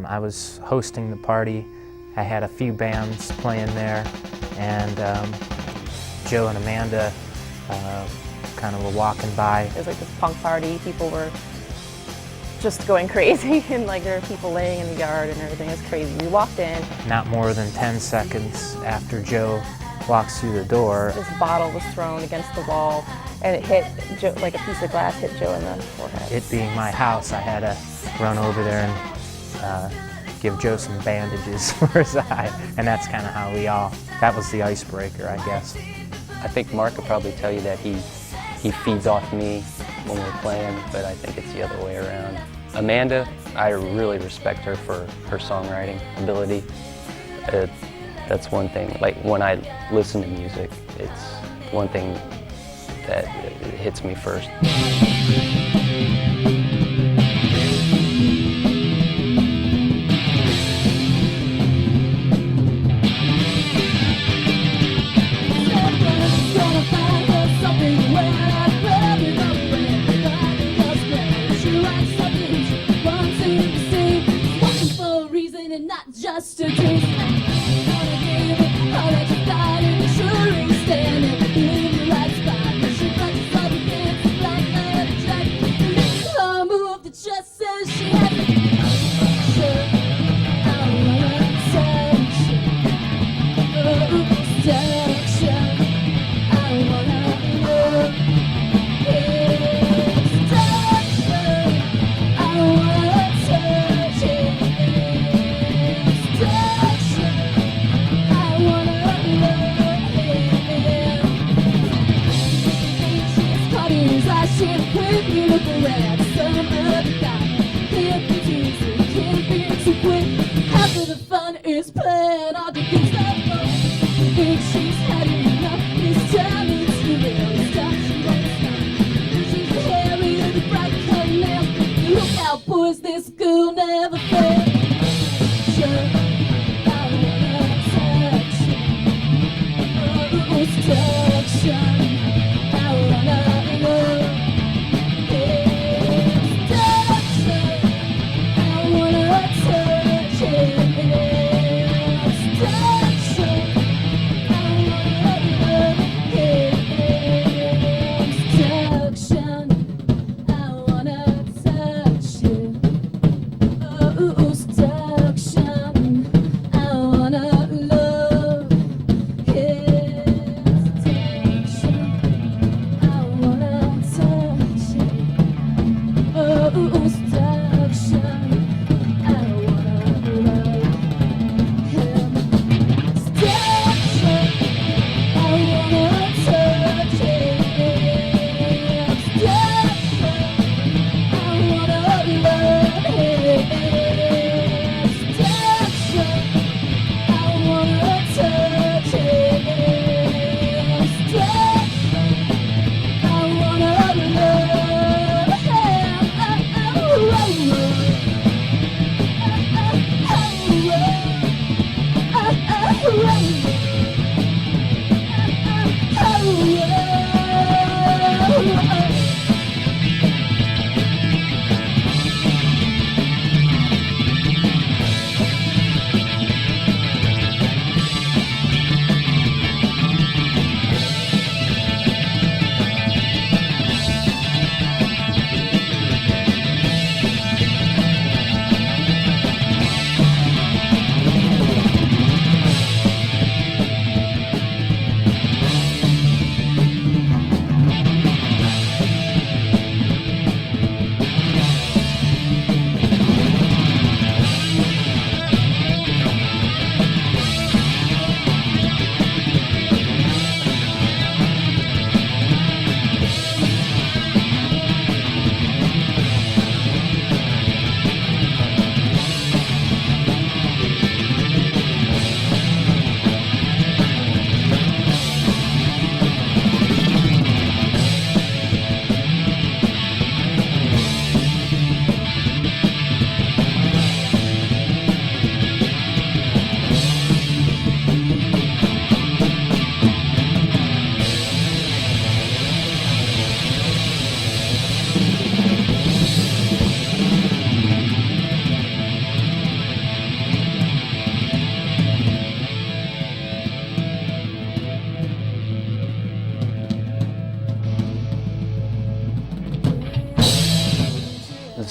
I was hosting the party. I had a few bands playing there, and Joe and Amanda kind of were walking by. It was like this punk party. People were just going crazy, and like there were people laying in the yard and everything. It was crazy. We walked in. Not more than 10 seconds after Joe walks through the door, this bottle was thrown against the wall, and it hit Joe, like a piece of glass hit Joe in the forehead. It being my house, I had to run over there and give Joe some bandages for his eye, and that's kind of how that was the icebreaker, I guess. I think Mark could probably tell you that he feeds off me when we're playing, but I think it's the other way around. Amanda, I really respect her for her songwriting ability. That's one thing. Like when I listen to music, it's one thing that hits me first. Just a taste. Gonna give it all that you got, and sure ain't standing in the right spot. But she punches all the dance like a jack. Makes her move that just says she has to touch her. I wanna touch her. Oh, touch her. I wanna love it. Touch her. I wanna touch it. With me look around, some other guy can't be easy, can't be too quick. Half of the fun is playing all the things that go. Think she's had enough, this time it's real. Stop, she won't stop. She's hairy with a bright color now. Look out, boys, this girl never fails. Sure, I wanna touch you. Oh, touch you. I wanna love.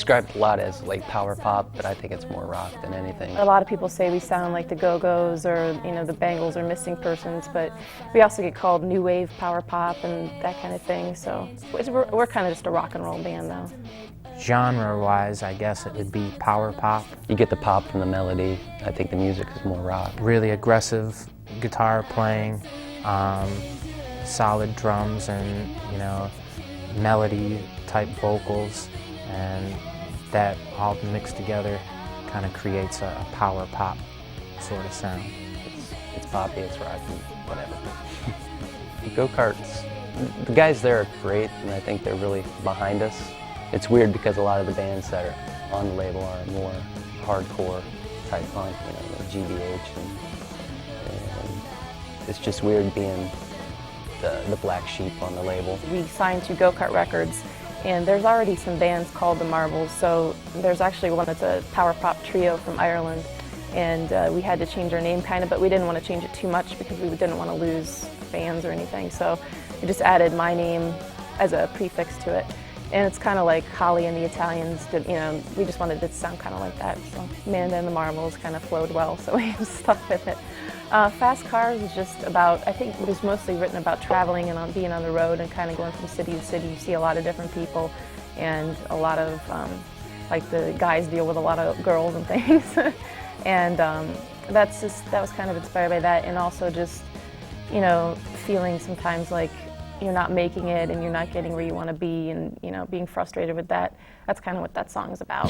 described a lot as like power pop, but I think it's more rock than anything. A lot of people say we sound like the Go-Go's or the Bangles or Missing Persons, but we also get called new wave power pop and that kind of thing. So we're kind of just a rock and roll band though. Genre-wise, I guess it would be power pop. You get the pop from the melody. I think the music is more rock. Really aggressive guitar playing, solid drums, and melody type vocals, and that all mixed together kind of creates a power pop sort of sound. It's poppy, it's rocky, whatever. Go-karts, the guys there are great, and I think they're really behind us. It's weird because a lot of the bands that are on the label are more hardcore type punk, like GBH, and it's just weird being the black sheep on the label. We signed to Go-Kart Records, and there's already some bands called the Marbles, so there's actually one that's a power pop trio from Ireland, and we had to change our name kind of, but we didn't want to change it too much because we didn't want to lose fans or anything, so we just added my name as a prefix to it. And it's kind of like Holly and the Italians did, we just wanted it to sound kind of like that. So Manda and the Marbles kind of flowed well, so we just stuck with it. Fast Cars is just about, I think it was mostly written about traveling and being on the road and kind of going from city to city. You see a lot of different people and a lot of, like the guys deal with a lot of girls and things. And that was kind of inspired by that, and also just, feeling sometimes like you're not making it and you're not getting where you want to be, and being frustrated with that. That's kind of what that song is about.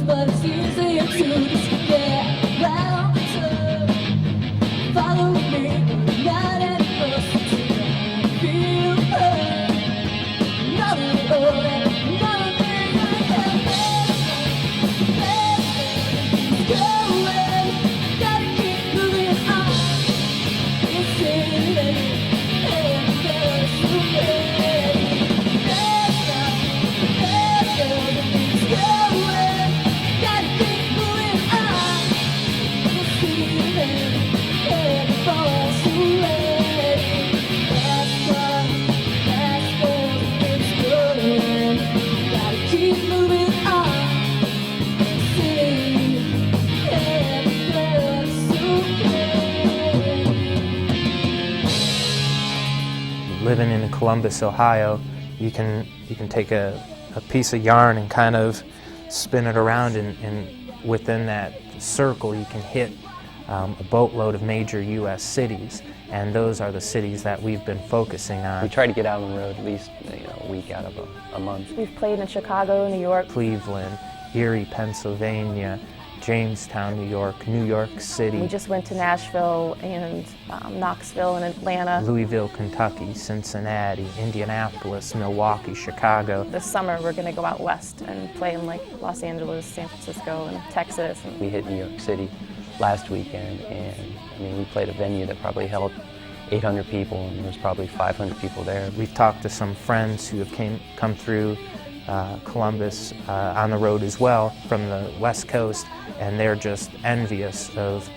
But it's easier to just get round to follow me, not at first to feel hurt, not at all, and not a thing I can make. Going, gotta keep moving on. It's silly, and there's so many. There's nothing going. Gotta keep moving on. The feeling, and it falls away. That's what it's going. Gotta keep moving on. See, and that's okay. Living in Columbus, Ohio, you can take a piece of yarn and kind of spin it around, and within that circle you can hit a boatload of major U.S. cities, and those are the cities that we've been focusing on. We try to get out on the road at least a week out of a month. We've played in Chicago, New York. Cleveland, Erie, Pennsylvania, Jamestown, New York City, We just went to Nashville and Knoxville and Atlanta. Louisville, Kentucky, Cincinnati, Indianapolis, Milwaukee, Chicago. This summer we're going to go out west and play in like Los Angeles, San Francisco, and Texas. We hit New York City last weekend, and I mean, we played a venue that probably held 800 people, and there was probably 500 people there. We've talked to some friends who have come through Columbus on the road as well from the West Coast, and they're just envious of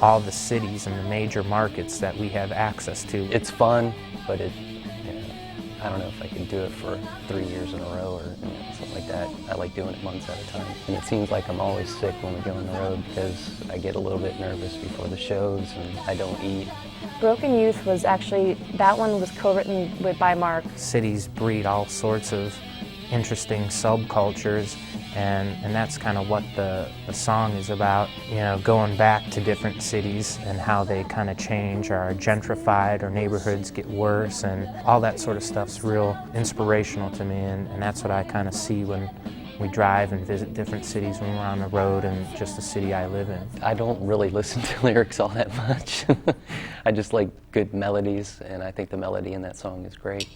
all the cities and the major markets that we have access to. It's fun, but I don't know if I could do it for 3 years in a row or something like that. I like doing it months at a time. And it seems like I'm always sick when we go on the road because I get a little bit nervous before the shows and I don't eat. Broken Youth was actually, that one was co-written by Mark. Cities breed all sorts of interesting subcultures, and that's kind of what the song is about. You know, going back to different cities and how they kind of change or are gentrified or neighborhoods get worse, and all that sort of stuff's real inspirational to me, and that's what I kind of see when we drive and visit different cities when we're on the road and just the city I live in. I don't really listen to lyrics all that much. I just like good melodies, and I think the melody in that song is great.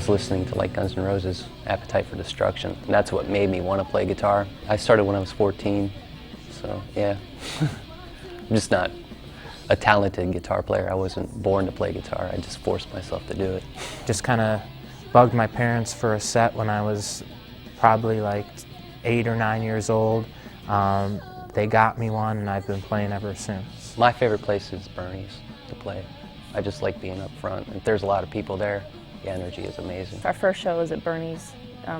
Listening to like Guns N' Roses' Appetite for Destruction, and that's what made me want to play guitar. I started when I was 14, so yeah. I'm just not a talented guitar player. I wasn't born to play guitar. I just forced myself to do it. Just kind of bugged my parents for a set when I was probably like 8 or 9 years old. They got me one, and I've been playing ever since. My favorite place is Bernie's. to play. I just like being up front. If there's a lot of people there, the energy is amazing. Our first show was at Bernie's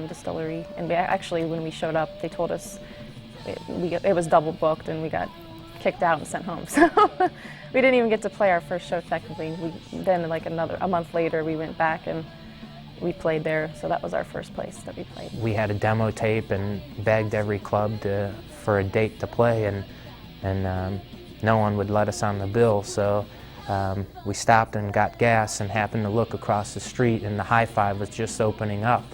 Distillery, and actually when we showed up, they told us it was double booked and we got kicked out and sent home. So we didn't even get to play our first show technically. Then like a month later, we went back and we played there. So that was our first place that we played. We had a demo tape and begged every club for a date to play, and no one would let us on the bill. So we stopped and got gas and happened to look across the street, and the High Five was just opening up,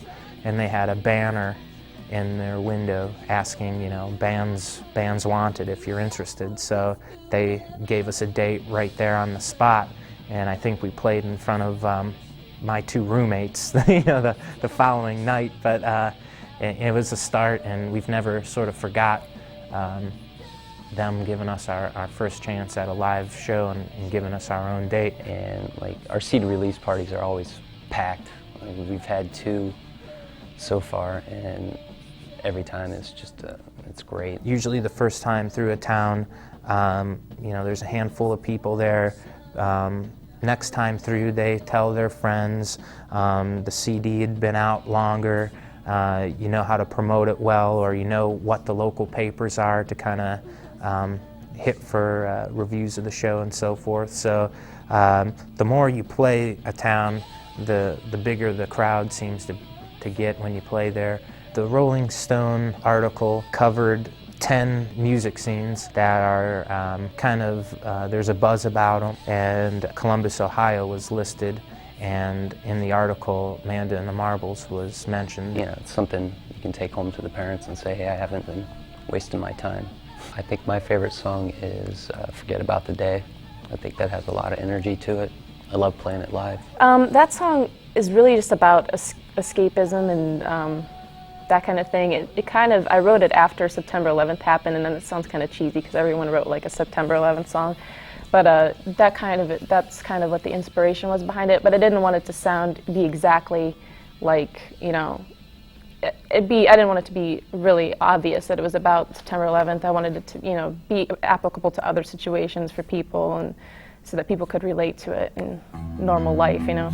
and they had a banner in their window asking, you know, bands wanted if you're interested. So they gave us a date right there on the spot, and I think we played in front of my two roommates, you know, the following night. But it was a start, and we've never sort of forgot them giving us our first chance at a live show and giving us our own date. And like our seed release parties are always packed. Like, we've had 2 so far, and every time it's just it's great. Usually the first time through a town, you know, there's a handful of people there. Next time through, they tell their friends. The CD had been out longer. You know how to promote it well, or you know what the local papers are to kind of hit for reviews of the show and so forth. So the more you play a town, the bigger the crowd seems to get when you play there. The Rolling Stone article covered 10 music scenes that are kind of, there's a buzz about them, and Columbus, Ohio was listed, and in the article, Manda and the Marbles was mentioned. You know, it's something you can take home to the parents and say, hey, I haven't been wasting my time. I think my favorite song is Forget About the Day. I think that has a lot of energy to it. I love playing it live. That song is really just about escapism and that kind of thing. It kind of, I wrote it after September 11th happened, and then it sounds kind of cheesy because everyone wrote like a September 11th song. But that's kind of what the inspiration was behind it. But I didn't want it to be exactly like, you know, I didn't want it to be really obvious that it was about September 11th. I wanted it to, you know, be applicable to other situations for people, and so that people could relate to it in normal life, you know.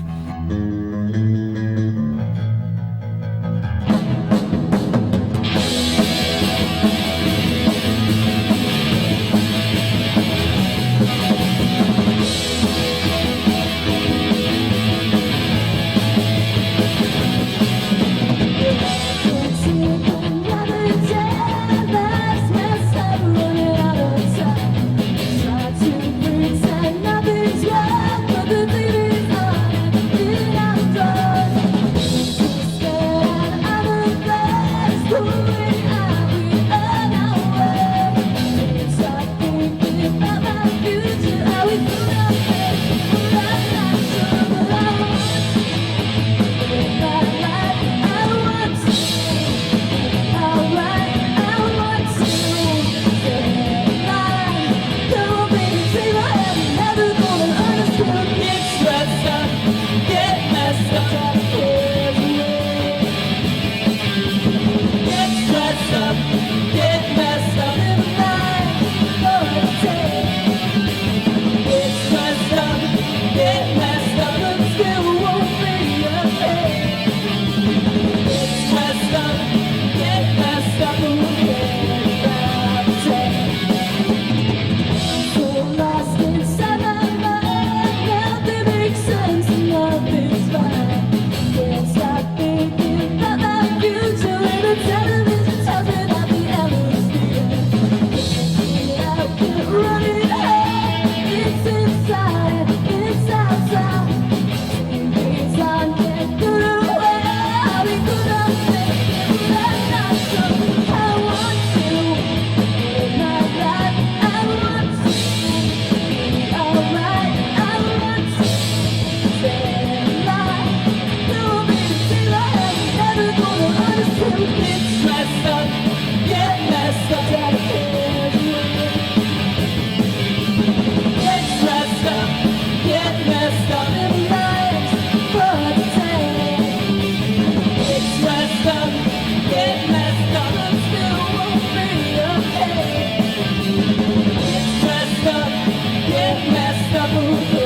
Get messed up.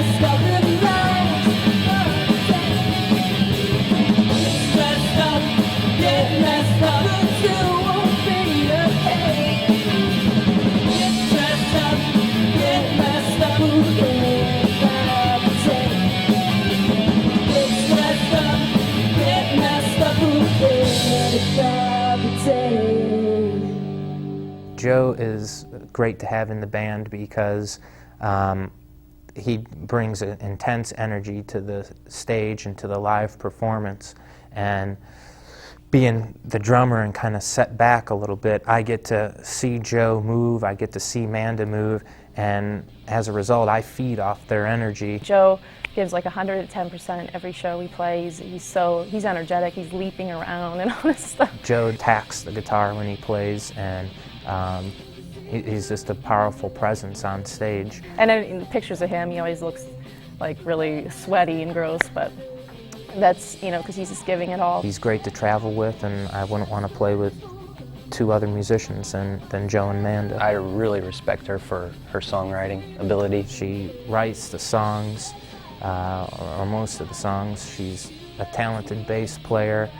messed up and lost. Stressed up, get messed up, but still won't be okay. Get stressed up, get messed up, who cares about the same? Get stressed up, get messed up, who cares about the same? Joe is great to have in the band because he brings an intense energy to the stage and to the live performance. And being the drummer and kind of set back a little bit, I get to see Joe move, I get to see Manda move, and as a result, I feed off their energy. Joe gives like 110% every show we play. He's energetic, he's leaping around and all this stuff. Joe attacks the guitar when he plays, and he's just a powerful presence on stage. And in pictures of him, he always looks like really sweaty and gross, but that's, you know, because he's just giving it all. He's great to travel with, and I wouldn't want to play with two other musicians than Joe and Manda. I really respect her for her songwriting ability. She writes the songs, or most of the songs. She's a talented bass player.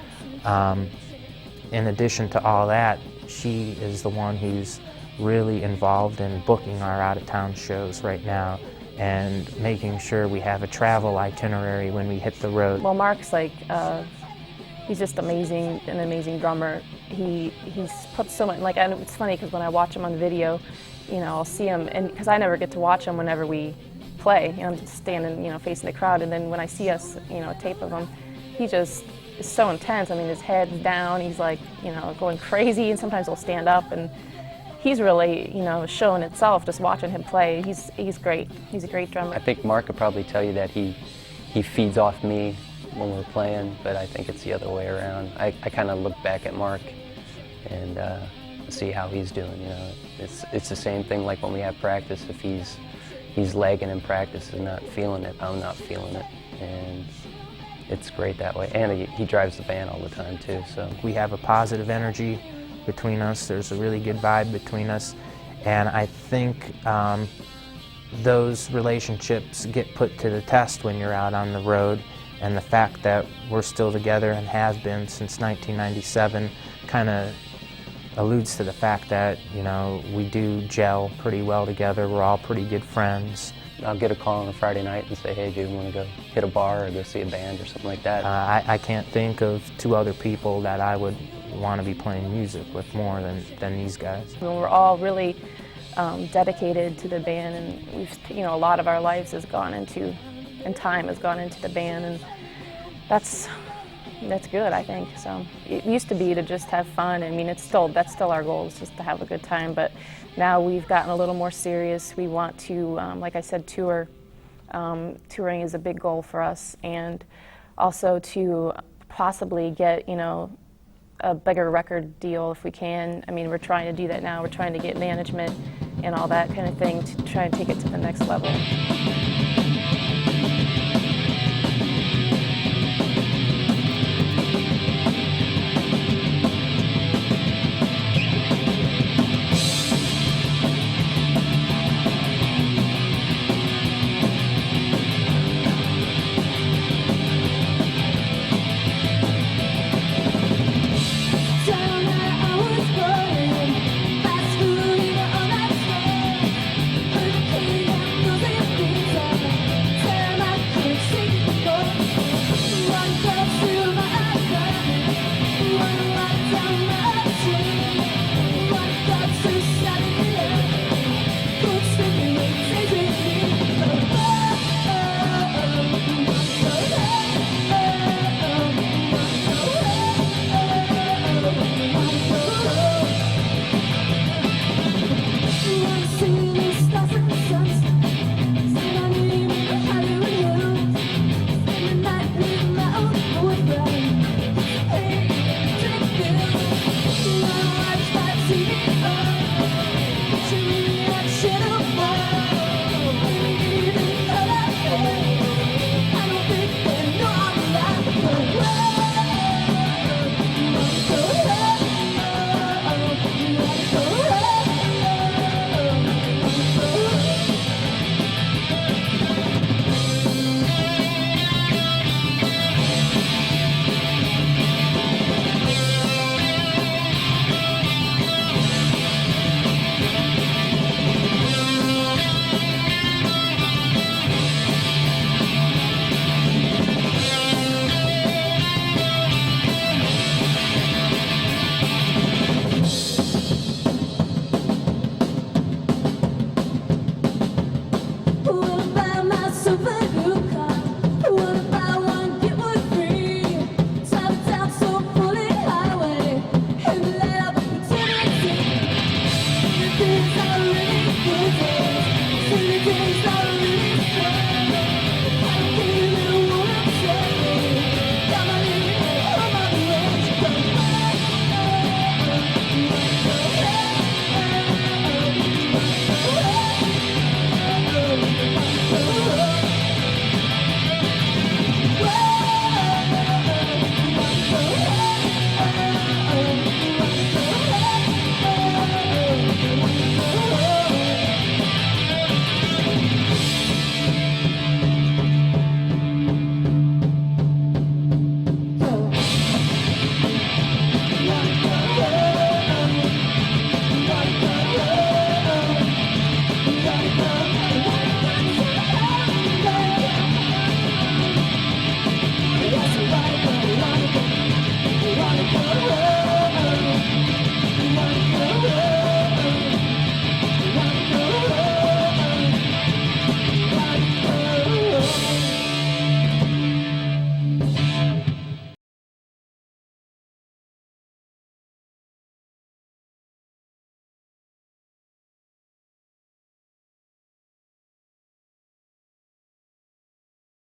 In addition to all that, she is the one who's really involved in booking our out-of-town shows right now and making sure we have a travel itinerary when we hit the road. Well, Mark's like, he's just amazing, an amazing drummer. He's put so much, like, and it's funny because when I watch him on video, you know, I'll see him, and because I never get to watch him whenever we play, you know, I'm just standing, you know, facing the crowd, and then when I see us, you know, a tape of him, he just is so intense. I mean, his head's down, he's like, you know, going crazy, and sometimes he'll stand up, and he's really, you know, showing itself just watching him play. He's great. He's a great drummer. I think Mark could probably tell you that he feeds off me when we're playing, but I think it's the other way around. I kind of look back at Mark and see how he's doing. You know, it's the same thing like when we have practice. If he's lagging in practice and not feeling it, I'm not feeling it, and it's great that way. And he drives the band all the time too. So we have a positive energy between us. There's a really good vibe between us, and I think those relationships get put to the test when you're out on the road, and the fact that we're still together and have been since 1997 kind of alludes to the fact that, you know, we do gel pretty well together. We're all pretty good friends. I'll get a call on a Friday night and say, hey, do you want to go hit a bar or go see a band or something like that? I can't think of two other people that I would want to be playing music with more than these guys. I mean, we're all really dedicated to the band, and we've, you know, a lot of our lives has gone into, and time has gone into the band, and that's good, I think. So it used to be to just have fun. I mean, that's still our goal, is just to have a good time. But now we've gotten a little more serious. We want to, like I said, tour. Touring is a big goal for us, and also to possibly get, you know, a bigger record deal if we can. I mean, we're trying to do that now. We're trying to get management and all that kind of thing to try and take it to the next level.